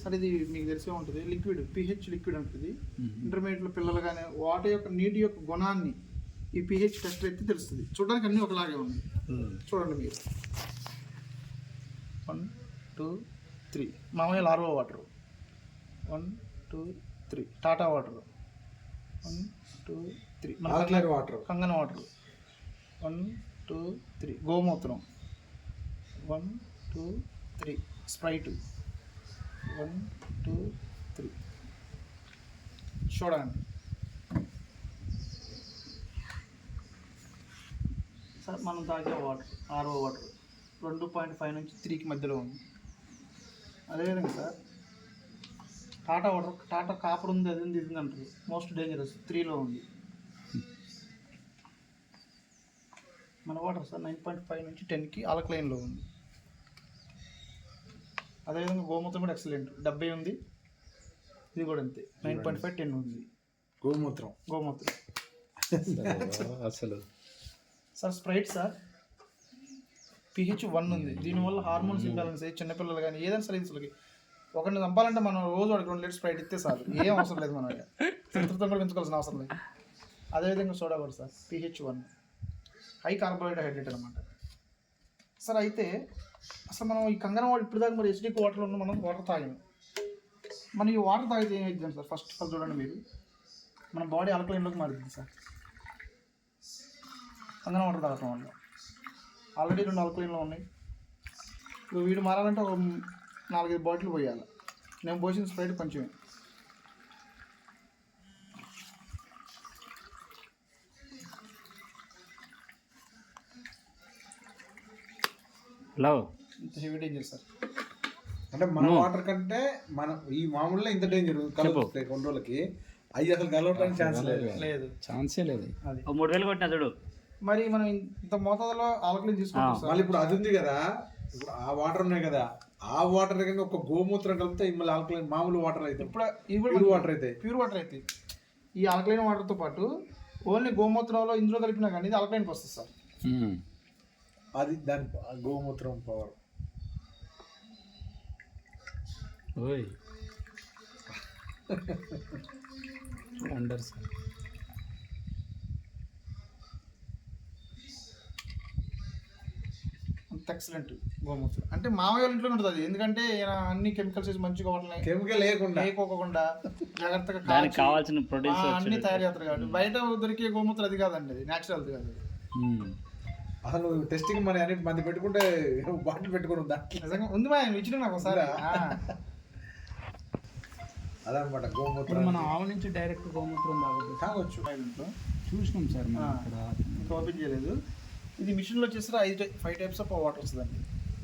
Sir ఇది మీకు తెలిసే ఉంటుంది, లిక్విడ్ పిహెచ్ లిక్విడ్ ఉంటుంది. ఇంటర్మీడియట్లో పిల్లలు కానీ వాటర్ యొక్క నీటి యొక్క గుణాన్ని ఈ పిహెచ్ టెస్ట్ అయితే తెలుస్తుంది. చూడడానికి అన్నీ ఒకలాగే ఉన్నాయి. చూడండి మీరు 1 2 3 మామూలు ఆర్ఓ వాటర్, 1 2 3 టాటా వాటర్, 1 2 3 మన వాటర్ కంగన వాటర్, 1 2 3 గోమూత్రం, 1 2 3 స్ప్రైట్, 1 2 3 చూడండి సార్. మనం తాగే వాటర్ ఆర్ఓ వాటర్ 2.5 నుంచి 3కి మధ్యలో ఉంది. అదేవిధంగా sir Tata water, Tata copper ఉంది, అది ఉంది, ఇది అంటారు, మోస్ట్ డేంజరస్ 3లో ఉంది. మన వాటర్ సార్ 9.5 నుంచి 10కి ఆల్కలైన్లో ఉంది. అదేవిధంగా గోమూత్రం కూడా ఎక్సలెంట్ 70 ఉంది, ఇది కూడా అంతే 9.5 10 ఉంది. గోమూత్రం అసలు సార్ స్ప్రైట్ సార్ పిహెచ్ 1 ఉంది. దీనివల్ల హార్మోన్స్ ఇంబ్యాలెన్స్ అయ్యి చిన్నపిల్లలు కానీ ఏదైనా సరే అసలుకి ఒకరిని చంపాలంటే మనం రోజు వాడికి 2 లీటర్ స్ప్రైట్ ఇస్తే సార్ ఏం అవసరం లేదు, మనం శత్రుత్వం కూడా పెంచుకోవాల్సిన అవసరం లేదు. అదేవిధంగా సోడా కూడా సార్ పిహెచ్ 1 హై కార్బోహైడ్రేట్ అనమాట సార్. అయితే అసలు మనం ఈ కంగన వాటర్ ఇప్పుడు దాకా మరి ఎస్డిక్ వాటర్లో ఉన్న మనం వాటర్ తాగాము. మనం ఈ వాటర్ తాగితే ఏమైంది సార్? ఫస్ట్ ఆఫ్ ఆల్ చూడండి మీరు, మన బాడీ ఆల్కలైన్లోకి మారుతుంది సార్ కంగన వాటర్ తాగటం వల్ల. ఆల్రెడీ 2 ఆల్కలైన్లో ఉన్నాయి. ఇప్పుడు వీడు మారాలంటే ఒక 4-5 బాటిల్ పోయాలి. నేను పోసిన స్ప్రైట్ కొంచెమే. హలో ఇంత హెవీ డేంజర్ సార్. అంటే మన వాటర్ కంటే మన ఈ మామూలులో ఇంత డేంజర్ కొన్ని రోజులకి అవి అసలు కలవడానికి ఛాన్సే లేదు. అది 3000 కొట్టినా చూడు. మరి మనం ఇంత మోతాదులో ఆల్కలైన్ తీసుకుంటాం సార్. మళ్ళీ ఇప్పుడు అది ఉంది కదా, ఇప్పుడు ఆ వాటర్ ఉన్నాయి కదా, ఆ వాటర్ దగ్గర ఒక గోమూత్రం కలిపితే మళ్ళీ ఆల్కలైన్ మామూలు వాటర్ అయితే ఇప్పుడు ప్యూర్ వాటర్ అయితే ఈ ఆల్కలైన్ వాటర్తో పాటు ఓన్లీ గోమూత్రంలో ఇందులో కలిపినా కానీ ఇది ఆల్కలైన్కి వస్తుంది సార్. అది దాని గోమూత్రం పవర్. ఓయ్ వండర్ సార్. అంత ఎక్సలెంట్ గోమూత్రం అంటే మామయ్య ఇంట్లో ఉంటుంది అది. ఎందుకంటే అన్ని కెమికల్స్ వేసి మంచిగా వాటర్ కెమికల్ లేకోకుండా జాగ్రత్తగా కావాల్సిన ప్రోటీన్స్ అన్ని తయారు చేస్తారు కాబట్టి. బయట దొరికే గోమూత్రం అది కాదండి, అది న్యాచురల్ కాదు. అసలు టెస్టింగ్ మరి అన్ని మంది పెట్టుకుంటే బాటిల్ పెట్టుకుని నిజంగా ఉంది మా ఇచ్చిన నాకు ఒకసారి. అదనమాట గోమూత్రం. మనం ఆవు నుంచి డైరెక్ట్ గోమూత్రం తాగొచ్చు. చూసినాం సార్ ఇంకా ఓపెన్ చేయలేదు. ఇది మిషన్లో వచ్చేసరి 5 టైప్స్ ఆఫ్ వాటర్ వస్తుందండి.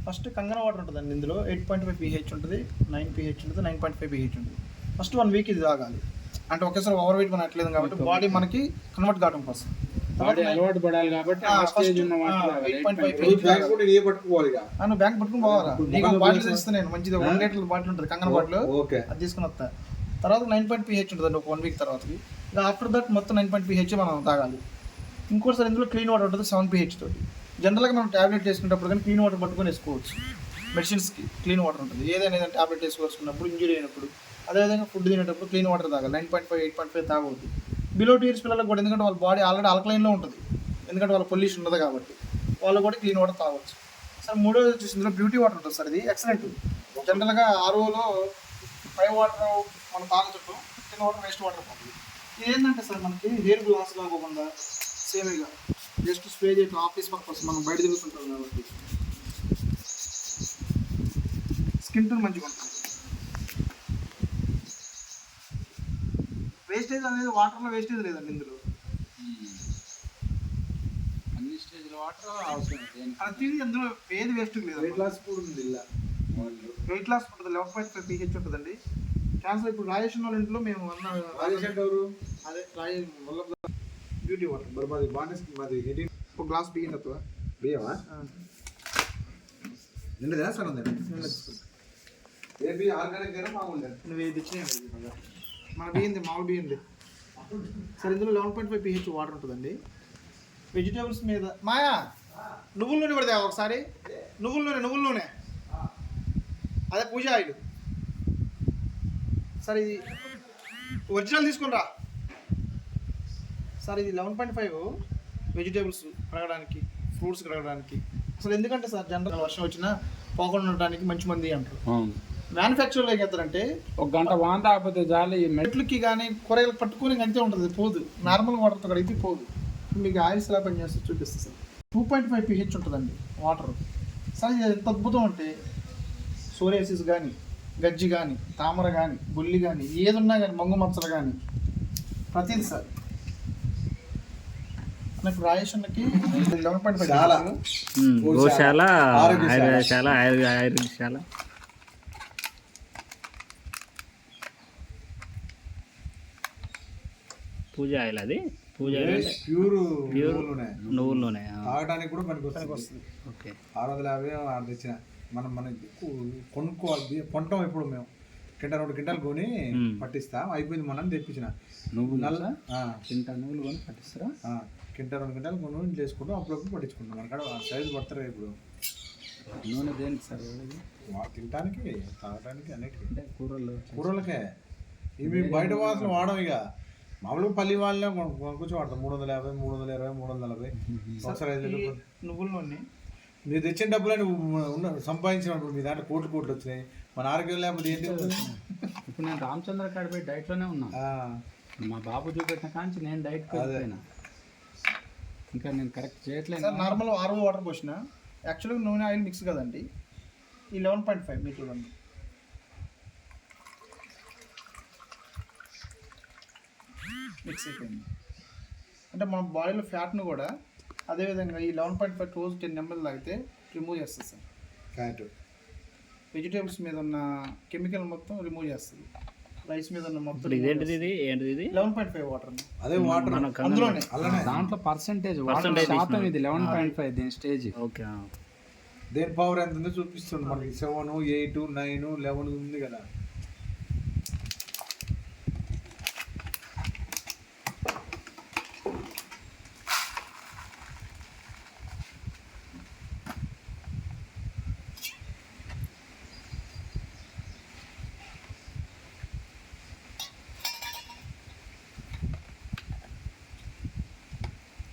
ఫస్ట్ కంగన వాటర్ ఉంటుందండి. ఇందులో 8.5 pH ఉంటుంది, 9 pH ఉంటుంది, 9.5 pH ఉంటుంది. ఫస్ట్ 1 వీక్ ఇది తాగాలి. అంటే ఒకేసారి ఓవర్ వెయిట్ మనం అట్లేదు కాబట్టి బాడీ మనకి కన్వర్ట్ కావడం కోసం అలవాటు పడాలి కాబట్టి బ్యాంక్ పట్టుకుని పోవాలా. నీకు బాటిల్ ఇస్తాను నేను, మంచిది 1 లీటర్ బాటిల్ ఉంటుంది కంగన బాటిల్, అది తీసుకుని వస్తా. తర్వాత 9.5 pH ఉంటుంది ఒక 1 వీక్ తర్వాతకి. ఇక ఆఫ్టర్ దట్ మొత్తం 9.5 pH మనం తాగాలి. ఇంకోటిసారి ఇందులో క్లీన్ వాటర్ ఉంటుంది 7 pH తోటి. జనరల్గా మనం ట్యాబ్లెట్ వేసుకునేటప్పుడు కానీ క్లీన్ వాటర్ పట్టుకొని వేసుకోవచ్చు. మెడిసిన్స్కి క్లీన్ వాటర్ ఉంటుంది. ఏదైనా ట్యాబ్లెట్ వేసుకొచ్చుకున్నప్పుడు, ఇంజురీ అయినప్పుడు, అదేవిధంగా ఫుడ్ తినేటప్పుడు క్లీన్ వాటర్ తాగాలి. 9.5 8.5 తాగవద్దు. బిలో 2 years పిల్లలకు కూడా, ఎందుకంటే వాళ్ళ బాడీ ఆల్రెడీ ఆల్కలైన్లో ఉంటుంది, ఎందుకంటే వాళ్ళ పొల్యూషన్ ఉండదు కాబట్టి వాళ్ళు కూడా క్లీన్ వాటర్ తాగవచ్చు. సార్ మూడోది వచ్చేసి ఇందులో బ్యూటీ వాటర్ ఉంటుంది సార్. ఇది ఎక్సలెంట్. జనరల్గా ఆర్ఓలో 5 వాటర్ మనం తాగుతుంటూ 10 వాటర్ వేస్ట్ వాటర్ పోతుంది. ఇది ఏంటంటే సార్ మనకి హెయిర్ గ్లాస్ కాకుండా సేమ్గా జస్ట్ స్ప్రే చేయటం ఆఫీస్ పర్పస్, మనం బయట తిరుగుతుంటాం కాబట్టి స్కిన్ టోన్ మంచిగా ఉంటుంది. వేస్టేజ్ అనేది వాటర్లో వేస్టేజ్ లేదండి ఇందులో. అన్ని స్టేజ్ల వాటర్ అవసరం. అది అందులో ఏది వేస్ట్ లేదు. వెయిట్ లాస్ కూడా ఉంది. వెయిట్ లాస్ ఉంటుంది, 11.5 pH ఉంటుందండి. క్యాన్సర్ ఇప్పుడు రాజేషన్ వాళ్ళ ఇంట్లో మేము అదే బ్యూటీ వాటర్ మాది ఒక గ్లాస్ బియ్యం తక్కువ. బియ్యమా నిండుదా సార్? ఏ బియ్యం ఆర్గానిక్ అయినా మామూలు నువ్వు ఏది తెచ్చినాయి మన బియ్యంది, మామూలు బియ్యంది సార్. ఇందులో 11.5 pH వాటర్ ఉంటుందండి. వెజిటేబుల్స్ మీద మాయా నువ్వుల నూనె పడతావా ఒకసారి? నువ్వుల నూనె అదే పూజ ఆయిల్ సార్ ఇది ఒరిజినల్ తీసుకుని రా సార్. ఇది 11.5 వెజిటేబుల్స్ కడగడానికి, ఫ్రూట్స్ కడగడానికి. అసలు ఎందుకంటే సార్ జనరల్ వర్షం వచ్చినా పోకుండా ఉండడానికి మంచి మంది అంటారు. మ్యానుఫ్యాక్చర్లో ఏం చేస్తారంటే ఒక గంట వాన తాకపోతే జాలి మెట్లకి కానీ కూరగాయలు పట్టుకొని అంతే ఉంటుంది, పోదు. నార్మల్ వాటర్తో కడిగితే పోదు. మీకు ఆయిల్స్ ఎలా పనిచేస్తే చూపిస్తుంది సార్. 2.5 pH ఉంటుందండి వాటర్. సార్ ఇది ఎంత అద్భుతం అంటే సోరియాసిస్ కానీ, గజ్జి కానీ, తామర కానీ, బుల్లి కానీ, ఏది ఉన్నా కానీ, మంగు మచ్చలు కానీ ప్రతిదీ సార్. నాకు రాయేషన్కి 11.5 చాలా గోశాల, ఆరోగ్యశాల. ఆయుర్వేదశాల, ఆయుర్వేదశాల. పూజ ఆయిల్ అది. పూజ ఆయిల్ అంటే ప్యూర్ ప్యూర్ నూనె. నువ్వుల నూనె. తాగడానికి కూడా మనకి వస్తుంది. ఓకే. 650 ఆడ తెచ్చిన మనం కొనుక్కోవాలి. కొంటాం ఇప్పుడు మేము కింటాలు 2 కింటాలు కొని పట్టిస్తాం. అయిపోయింది మనం తెప్పించిన నువ్వు నల్ల కింటా నువ్వులు కొని పట్టిస్తారా? కింటా 2 కింటాలు కొని ఇంట్లో వేసుకుంటాం. అప్పుడప్పుడు పట్టించుకుంటాం. మన కాడ సైజు పడతారు ఇప్పుడు. నూనె దేనికి సార్? తినడానికి, తాగడానికి, అన్నిటికీ. అంటే కూరలకే. ఇవి బయట వాసన వాడడం. ఇక మామూలుగా పల్లి వాళ్ళే కొనుక్కొచ్చి వాడతాం. 350, 320, 340 ఒకసారి 5 లీటర్లు. నువ్వుల నూనె మీరు తెచ్చిన డబ్బులని సంపాదించినప్పుడు మీ దాంట్లో కోట్లు వచ్చినాయి. మన ఆరోగ్యం లేకపోతే ఏంటి? ఇప్పుడు నేను రామచంద్ర కాడిపోయి డైట్లోనే ఉన్నా. మా బాబు చూపెట్టిన కాంచి నేను డైట్ అయిపోయినా. ఇంకా నేను కరెక్ట్ చేయట్లేదు సార్. నార్మల్ ఆర్ఓ వాటర్ పోసిన యాక్చువల్గా నూనె ఆయిల్ మిక్స్ కదండి. ఈ 11.5 మీరు చూడండి. మిక్స్ అయిపోయింది అంటే మన బాడీలో ఫ్యాట్ను కూడా అదేవిధంగా ఈ 11.5 రోజు 10 ml తాగితే రిమూవ్ చేస్తుంది సార్. ఫ్యాట్ వెజిటేబుల్స్ మీద ఉన్న కెమికల్ మొత్తం రిమూవ్ చేస్తుంది. రైస్ మీద ఉన్న మొత్తం ఇదేంటిది? ఇది ఏంటిది? ఇది 11.5 వాటర్. అదే వాటర్ అందులోనే దాంట్లో పర్సెంటేజ్ శాతం ఇది 11.5 దీని స్టేజ్. ఓకే. దేని పవర్ ఎంత ఉందో చూపిస్తుంది మనకి. 7, 8, 9, 11 ఉంది కదా.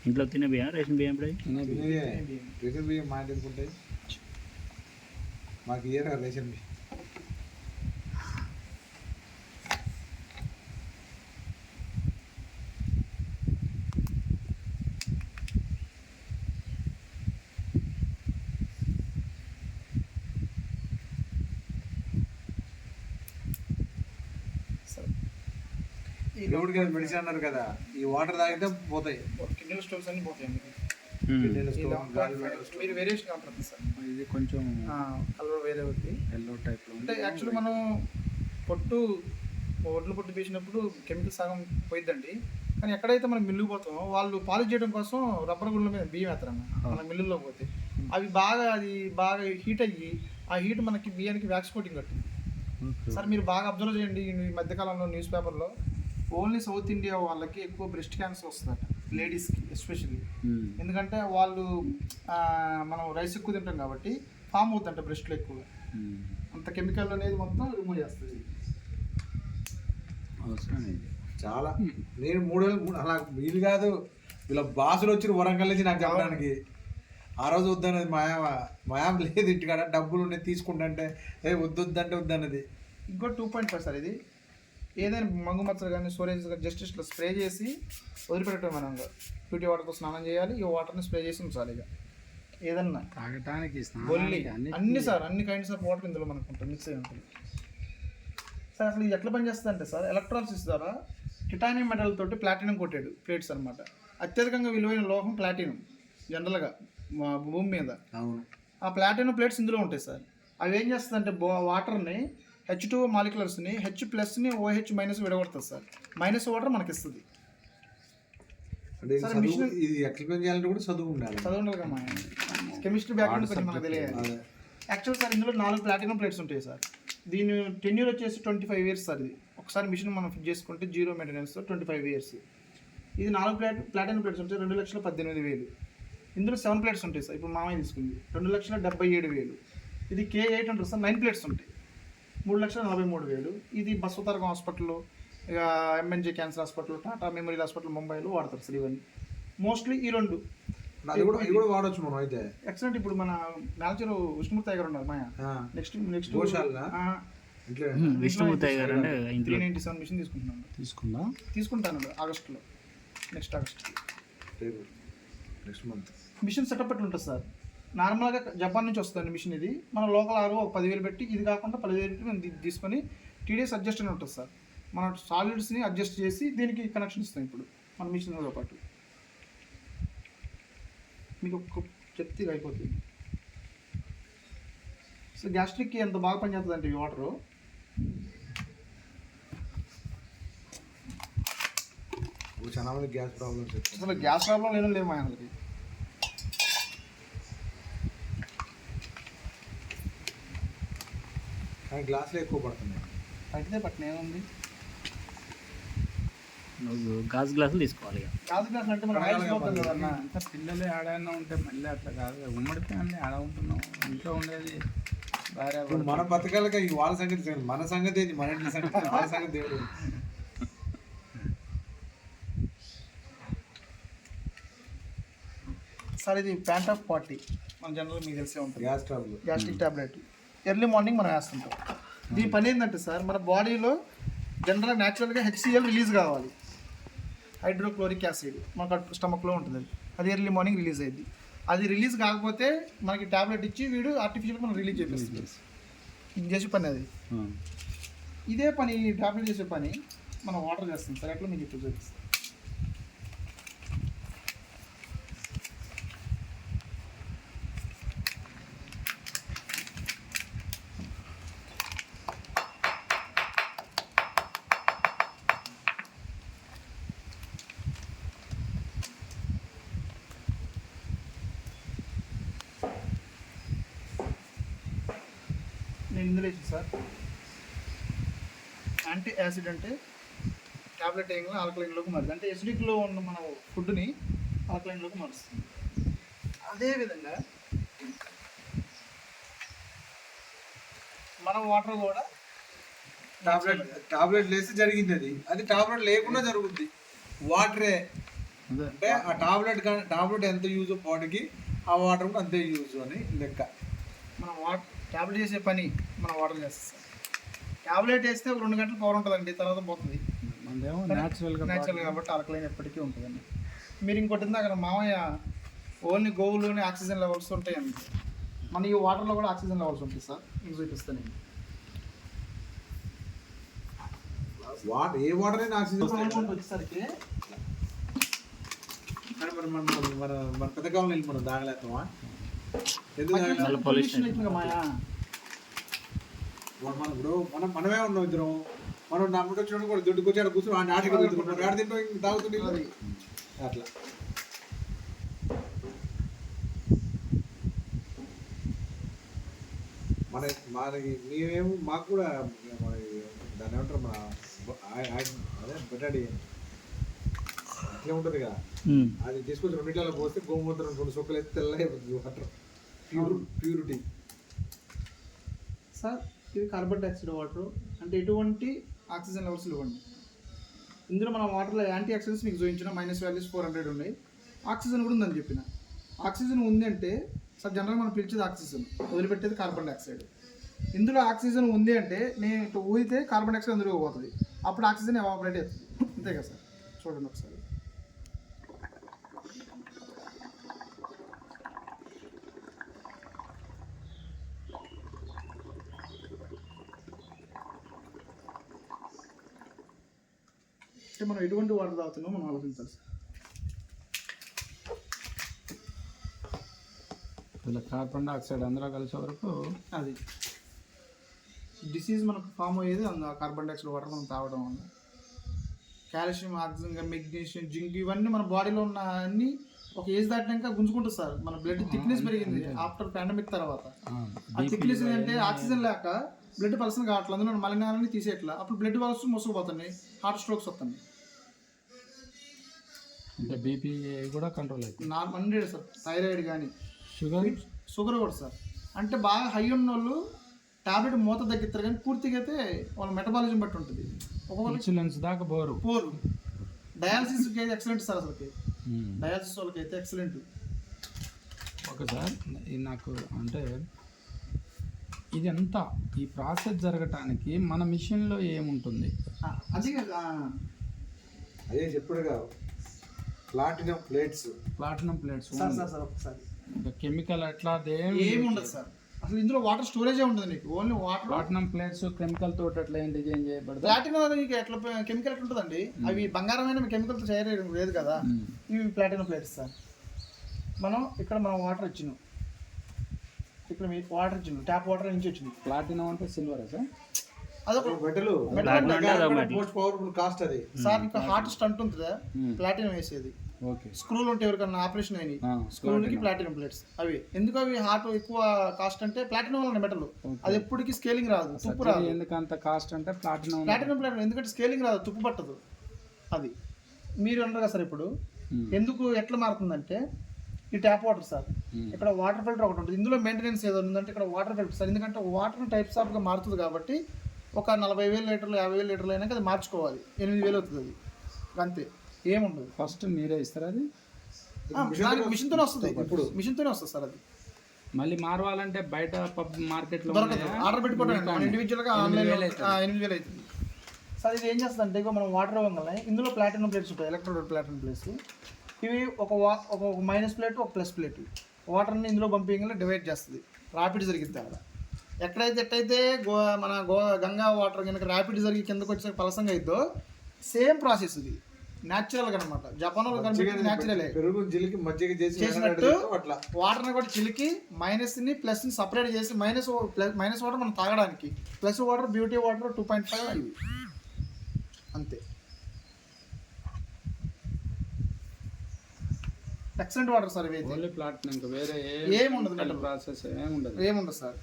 ఇంట్లో తినే బియ్యం, రేషన్ బియ్యం ఇప్పుడు రేషన్ బియ్యం మాట ఎందుకుంటాయి మాకు? ఇయర్ రేషన్ బియ్యం. దేవుడికి మెడిసిన్ అన్నారు కదా, ఈ వాటర్ తాగితే పోతాయి కిడ్నీ స్టోన్స్ అన్ని పోతాయండి. కిడ్నీల స్టోన్, గాలి మీరు వేరియేషన్ కనపడుతుంది సార్. ఇది కొంచెం కలర్ వేరే ఉంది. ఎల్లో టైప్లో అంటే యాక్చువల్లీ మనం ఒడ్లు పొట్టు తీసినప్పుడు కెమికల్ సగం పోయిద్దండి. కానీ ఎక్కడైతే మనం మిల్లుకు పోతామో వాళ్ళు పాలిష్ చేయడం కోసం రబ్బర్ గుళ్ళ మీద బియ్యం వేస్తారన్న. మన మిల్లుల్లో పోతే అవి బాగా హీట్ అయ్యి ఆ హీట్ మనకి బియ్యానికి వ్యాక్స్ కోటింగ్ కట్టింది సార్. మీరు బాగా అబ్జర్వ్ చేయండి. ఈ మధ్యకాలంలో న్యూస్ పేపర్లో ఓన్లీ సౌత్ ఇండియా వాళ్ళకి ఎక్కువ బ్రెస్ట్ క్యాన్సర్ వస్తుందట, లేడీస్కి ఎస్పెషల్లీ. ఎందుకంటే వాళ్ళు మనం రైస్ ఎక్కువ తింటాం కాబట్టి ఫామ్ అవుతుందంట బ్రెస్ట్లో ఎక్కువగా. అంత కెమికల్ అనేది మొత్తం రిమూవ్ చేస్తుంది. చాలా. నేను 3 వేలు అలా వీలు కాదు. వీళ్ళ బాసులు వచ్చి వరంగల్ నుంచి నాకు చెప్పడానికి ఆ రోజు వద్దన్నది మాయామ లేదు ఇంటికాడ. డబ్బులు ఉన్నాయి తీసుకుంటే వద్దంటే వద్దన్నది. ఇంకో 2.5 సార్. ఇది ఏదైనా మంగు మచ్చలు కానీ స్టోరేజ్ కానీ జస్ట్ ఇట్లా స్ప్రే చేసి వదిలిపెట్టడం. మనం బ్యూటీ వాటర్తో స్నానం చేయాలి. ఈ వాటర్ని స్ప్రే చేసి ఉంచాలి. ఇక ఏదన్నా తాగటానికి బొల్లి అన్ని సార్, అన్ని కైండ్స్ ఆఫ్ వాటర్ ఇందులో మనకు ఉంటుంది, మిక్స్ అయి ఉంటుంది సార్. అసలు ఇది ఎట్లా పనిచేస్తుంది అంటే సార్, ఎలక్ట్రాలసిస్ ద్వారా టిటానియం మెటల్ తోటి ప్లాటినం కోటెడ్ ప్లేట్స్ అనమాట. అత్యధికంగా విలువైన లోహం ప్లాటినం జనరల్గా మా భూమి మీద. ఆ ప్లాటినం ప్లేట్స్ ఇందులో ఉంటాయి సార్. అవి ఏం చేస్తుంది అంటే వాటర్ని H2O మాలిక్యులర్స్ని H+ని OH- విడగొడుతుంది సార్. మైనస్ వాటర్ మనకి ఇస్తుంది. ఇది ఎక్స్ప్లెయిన్ చేయాలంటే కూడా చదువు ఉండాలి కదా. మా కెమిస్ట్రీ బ్యాక్గ్రౌండ్ కొంచెం మనకు తెలియాలి. యాక్చువల్ సార్ ఇందులో 4 ప్లాటినం ప్లేట్స్ ఉంటాయి సార్. దీని టెన్యూర్ వచ్చేసి 25 years సార్. ఇది ఒకసారి మిషన్ మనం ఫిట్ చేసుకుంటే 0 మెయింటెనెన్స్తో 25 years. ఇది 4 ప్లాటినం ప్లేట్స్ ఉంటాయి, 2,18,000. ఇందులో 7 ప్లేట్స్ ఉంటాయి సార్. ఇప్పుడు మామయ్య తీసుకుంది 2,77,000. ఇది K8 ఉంటుంది సార్. 9 ప్లేట్స్ ఉంటాయి. 3,43,000. ఇది బస్వతారకం హాస్పిటల్, ఇక MNJ cancer hospital, Tata memorial hospital ముంబైలో వాడతారు సార్ ఇవన్నీ. మోస్ట్లీ ఈ 2 ఇది కూడా వాడచ్చు మనం అయితే. ఎక్సలెంట్. ఇప్పుడు మన మేనేజర్ విష్ణుమూర్తి దగ్గర ఉన్నారు మాయా. నెక్స్ట్ గోశాలనా? ఇట్లా విష్ణుమూర్తి గారు అంటే ఇంట్లో 397 మిషన్ తీసుకుంటాను ఆగస్టులో, next August. Next month mission setup ఎట్లా ఉంటుంది సార్? నార్మల్గా జపాన్ నుంచి వస్తుంది మిషన్. ఇది మన లోకల్ ఆరు ఒక 10,000 పెట్టి, ఇది కాకుండా 10,000 పెట్టి మేము తీసుకొని టీడీఎస్ అడ్జస్ట్ అని ఉంటుంది సార్. మన సాలిడ్స్ని అడ్జస్ట్ చేసి దీనికి కనెక్షన్ ఇస్తాం ఇప్పుడు మన మిషన్తో పాటు. మీకు ఒక చెప్తే అయిపోతుంది. సో గ్యాస్ట్రిక్కి ఎంత బాగా పనిచేస్తుంది అంటే ఈ వాటరు. చాలా మంది గ్యాస్ ప్రాబ్లమ్స్. అసలు గ్యాస్ ప్రాబ్లం లేవు మా ఆయనకి. కానీ గ్లాసులు ఎక్కువ పడుతున్నాయి. పట్టితే పట్టిన ఏముంది, నువ్వు గాజు గ్లాసులు తీసుకోవాలి ఇక. గాజు గ్లాస్ అంటే మనం రైస్ పోతుంది కదన్నా. ఇంకా పిల్లలు ఆడైనా ఉంటే మళ్ళీ అట్లా కాదు. ఉమ్మడి ఫ్యామిలీ ఆడ ఉంటున్నాం, ఇంట్లో ఉండేది భార్య ఇప్పుడు మన బతకాలక ఈ వాళ్ళ సంగతి తెలియదు. మన సంగతి ఏంది, మన ఇంటి సంగతి, వాళ్ళ సంగతి దేవుడు. సార్ ఇది ప్యాంట్ ఆఫ్ పార్టీ మన జనరల్ మీకు తెలిసే ఉంటుంది. Gas trouble, gastric tablet early morning మనం వేస్తుంటాం. దీని పని ఏంటంటే సార్, మన బాడీలో జనరల్గా న్యాచురల్గా HCl రిలీజ్ కావాలి, హైడ్రోక్లోరిక్ యాసిడ్ మన స్టమక్లో ఉంటుంది. అది ఎర్లీ మార్నింగ్ రిలీజ్ అయ్యింది. అది రిలీజ్ కాకపోతే మనకి టాబ్లెట్ ఇచ్చి వీడు ఆర్టిఫిషియల్గా మనం రిలీజ్ చేపిస్తుంది. ఇది చేసే పని అది. ఇదే పని, టాబ్లెట్ చేసే పని మనం వాటర్ చేస్తాం సార్. ఎట్లా మీకు ఇప్పుడు చూపిస్తాం. నేను ఇందులో వేసి సార్ యాంటీ యాసిడ్ అంటే ట్యాబ్లెట్ వేయగానే ఆల్కలైన్లోకి మారుతుంది. అంటే ఎసిడిక్లో ఉన్న మన ఫుడ్ని ఆల్కలైన్లోకి మారుస్తుంది. అదేవిధంగా మన వాటర్ కూడా టాబ్లెట్ వేసి జరిగింది. అది టాబ్లెట్ లేకుండా జరుగుద్ది. వాటరే అంటే ఆ టాబ్లెట్ ఎంత యూజ్ బాడీకి, ఆ వాటర్ కూడా అంతే యూజ్ అని లెక్క. మన వాటర్ ట్యాబ్లెట్ చేసే పని మనం వాటర్ చేస్తాం. ట్యాబ్లెట్ వేస్తే ఒక 2 గంటలు పవర్ ఉంటుందండి, తర్వాత పోతుంది. న్యాచురల్ కాబట్టి ఆల్కలైన్ ఎప్పటికీ ఉంటుందండి. మీరు ఇంకోటి ఇందాక మామయ్య ఓన్లీ గోవులోనే ఆక్సిజన్ లెవెల్స్ ఉంటాయండి. మన ఈ వాటర్లో కూడా ఆక్సిజన్ లెవెల్స్ ఉంటాయి సార్. మీకు చూపిస్తాను నేను. ఏ వాటర్ అయినా ఆక్సిజన్ వచ్చేసరికి మన పెద్దకాలం వెళ్ళి మనం దాగలేస్తామా? ఎందుకు పొల్యూషన్ మాయా మనం ఇప్పుడు మనమే ఉన్నాం ఇద్దరం. మనం నమ్మకం వచ్చినప్పుడు కూడా దుడ్డుకు వచ్చి కూర్చొని ఆ నాటికి తాగుతుంది అట్లా. మనకి మేమేమో మాకు కూడా దాన్ని ఏమంటారు, మన అదే బెటాడి ఇట్లా ఉంటుంది కదా, అది తీసుకొచ్చి 2 లీటర్ల పోస్తే గోమూత్రం 2 సుక్కలు అయితే తెల్లగా వాటర్ ప్యూరిటీ. సార్ ఇది కార్బన్ డైఆక్సైడ్ వాటర్ అంటే ఎటువంటి ఆక్సిజన్ లెవెల్స్ ఇవ్వండి. ఇందులో మనం వాటర్లో యాంటీ ఆక్సిడెంట్స్ మీకు చూపించిన మైనస్ వాల్యూస్ 400 ఉన్నాయి. ఆక్సిజన్ కూడా ఉందని చెప్పిన. ఆక్సిజన్ ఉంది అంటే సార్ జనరల్గా మనం పిలిచేది ఆక్సిజన్, వదిలిపెట్టేది కార్బన్ డైఆక్సైడ్. ఇందులో ఆక్సిజన్ ఉంది అంటే నేను ఇటు ఊదితే కార్బన్ డైఆక్సైడ్ అందులో పోతుంది, అప్పుడు ఆక్సిజన్ ఎవాపరేట్ అవుతుంది. అంతే కదా సార్? చూడండి ఒకసారి. అంటే మనం ఎటువంటి వాటర్ తాగుతున్నామో మనం ఆలోచించాలి సార్. ఇలా కార్బన్ డైఆక్సైడ్ అందులో కలిసే వరకు అది డిసీజ్ మనకు ఫామ్ అయ్యేది అందులో కార్బన్ డైఆక్సైడ్ వాటర్ మనం తాగడం వల్ల. కాల్షియం, ఆక్సిజన్, మెగ్నీషియం, జింక్ ఇవన్నీ మన బాడీలో ఉన్న అన్ని ఒక ఏజ్ దాటినాక గుంజుకుంటుంది సార్. మన బ్లడ్ థిక్నెస్ పెరిగింది ఆఫ్టర్ పాండమిక్ తర్వాత. ఆ థిక్నెస్ అంటే ఆక్సిజన్ లేక బ్లడ్ పల్సన్ కావట్లేదు, అందులో మలినాలని తీసేయట్లా. అప్పుడు బ్లడ్ వాల్స్ మోసుకుపోతున్నాయి, హార్ట్ స్ట్రోక్స్ వస్తున్నాయి. అంటే బీపీ కూడా కంట్రోల్ అవుతుంది. 100 సార్. థైరాయిడ్ కానీ షుగర్ కూడా సార్. అంటే బాగా హై ఉన్న వాళ్ళు టాబ్లెట్ మూత తగ్గిస్తారు కానీ పూర్తిగా అయితే వాళ్ళ మెటబాలిజం బట్టి ఉంటుంది. ఒక్కొక్కరికి ఇన్సూరెన్స్ దాకా పోరు. పోరు. డయాలసిస్కి అయితే ఎక్సలెంట్ సార్, అసలుకి డయాలసిస్ వాళ్ళకి అయితే ఎక్సలెంట్. ఓకే సార్, ఇది నాకు అంటే ఇది అంతా ఈ ప్రాసెస్ జరగటానికి మన మిషన్లో ఏముంటుంది? అది అదే చెప్పుడుగా ప్లాటినం ప్లేట్స్ సార్ ఒకసారి కెమికల్ అట్లా ఏమి ఉండదు సార్. అసలు ఇందులో వాటర్ స్టోరేజే ఉంటుంది నీకు, only water. Platinum plates chemical తోటి అట్లా ఏం డిజైన్ చేయబడదు. ప్లాటినం మీకు ఎట్లా కెమికల్ ఎట్లా ఉంటుందండి, అవి బంగారమైన కెమికల్తో చేయడం లేదు కదా. ఇవి ప్లాటినం ప్లేట్స్ సార్. మనం వాటర్ ఇచ్చినాం, ఇక్కడ మీకు వాటర్ ఇచ్చింది, ట్యాప్ వాటర్ నుంచి వచ్చింది. ప్లాటినం అంటే సిల్వరా సార్? అదొక పవర్ఫుల్ కాస్ట్ అది సార్. ఇంకా హార్ట్ స్టంట్ ఉంటుందా ప్లాటినం వేసేది. ఓకే, స్క్రూలు ఉంటే ఎవరికన్నా ఆపరేషన్ అయినాయి స్క్రూలకి ప్లాటినం ప్లేట్స్. అవి ఎందుకు అవి హార్ట్ ఎక్కువ కాస్ట్ అంటే ప్లాటినం వల్ల మెటల్ అది ఎప్పటికీ స్కేలింగ్ రాదు, తుప్పు రాదు. ఎందుకంత కాస్ట్ అంటే ప్లాటినం ఎందుకంటే స్కేలింగ్ రాదు, తుప్పు పట్టదు. అది మీరు అన్నారు కదా సార్. ఇప్పుడు ఎందుకు ఎట్లా మారుతుందంటే ఈ ట్యాప్ వాటర్ సార్, ఇక్కడ వాటర్ ఫిల్టర్ ఒకటి ఉంటుంది. ఇందులో మెయింటెనెన్స్ ఏదో ఉందంటే ఇక్కడ వాటర్ ఫిల్టర్ సార్. ఎందుకంటే వాటర్ టైప్స్ ఆఫ్గా మారుతుంది కాబట్టి ఒక 40,000 లీటర్లు 50,000 లీటర్లు అయినాక అది మార్చుకోవాలి. 8,000 అవుతుంది అది, అంతే, ఏముండదు. ఫస్ట్ మీరే ఇస్తారా అది? మిషన్తోనే వస్తుంది, ఇప్పుడు మిషన్తోనే వస్తుంది సార్. అది మళ్ళీ మారవాలంటే బయట పబ్ మార్కెట్లో దొరకదు, ఆర్డర్ పెట్టుకోవడం ఇండివిజువల్గా ఆన్లైన్లో 8,000 అవుతుంది సార్. ఇది ఏం చేస్తుంది అంటే మనం వాటర్ ఇవ్వగానే ఇందులో ప్లాటినం ప్లేట్స్ ఉంటాయి, ఎలక్ట్రోడ్ ప్లాటినం ప్లేట్స్. ఇవి ఒక మైనస్ ప్లేట్, ఒక ప్లస్ ప్లేట్. వాటర్ని ఇందులో పంపించగానే డివైడ్ చేస్తుంది, ర్యాపిడ్ జరిగిద్ది అక్కడ. ఎట్లయితే గంగా వాటర్ కనుక ర్యాపిడ్ జరిగి కిందకు వచ్చే పలసంగా అయిద్దో సేమ్ ప్రాసెస్ ఇది, న్యాచురల్గా అనమాట. జపాన్ వాళ్ళు కనిపించింది న్యాచురలే. పెరుగు జిలికి మజ్జిగ చేసినట్టు వాటర్ని కూడా చిలికి మైనస్ని ప్లస్ని సపరేట్ చేసి మైనస్ వాటర్ మనం తాగడానికి, ప్లస్ వాటర్ బ్యూటీ వాటర్ 2.5 అవి అంతే. ఎక్సలెంట్ వాటర్ సార్ ఇవి. ఓన్లీ ప్లాటినం, ఇంకా వేరే ఏముండదు, ప్రాసెస్ ఏముండదు సార్.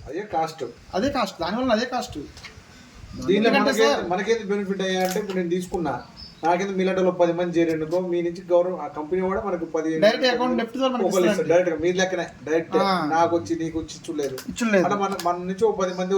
అదే కాస్ట్, దానివల్ల అదే కాస్ట్. దీనిలో మనకేంది బెనిఫిట్ అయ్యా అంటే ఇప్పుడు నేను తీసుకున్నా, నాకేంది మీలాంటి 10 మంది చేరేందుకో మీ నుంచి గౌరవం ఆ కంపెనీ కూడా మనకు 10 డైరెక్ట్ అకౌంట్ నెఫ్ట్ డైరెక్ట్ మీ లెక్కనే డైరెక్ట్ నాకు వచ్చి నీకు వచ్చి ఇచ్చులేదు. మన నుంచి 10 మంది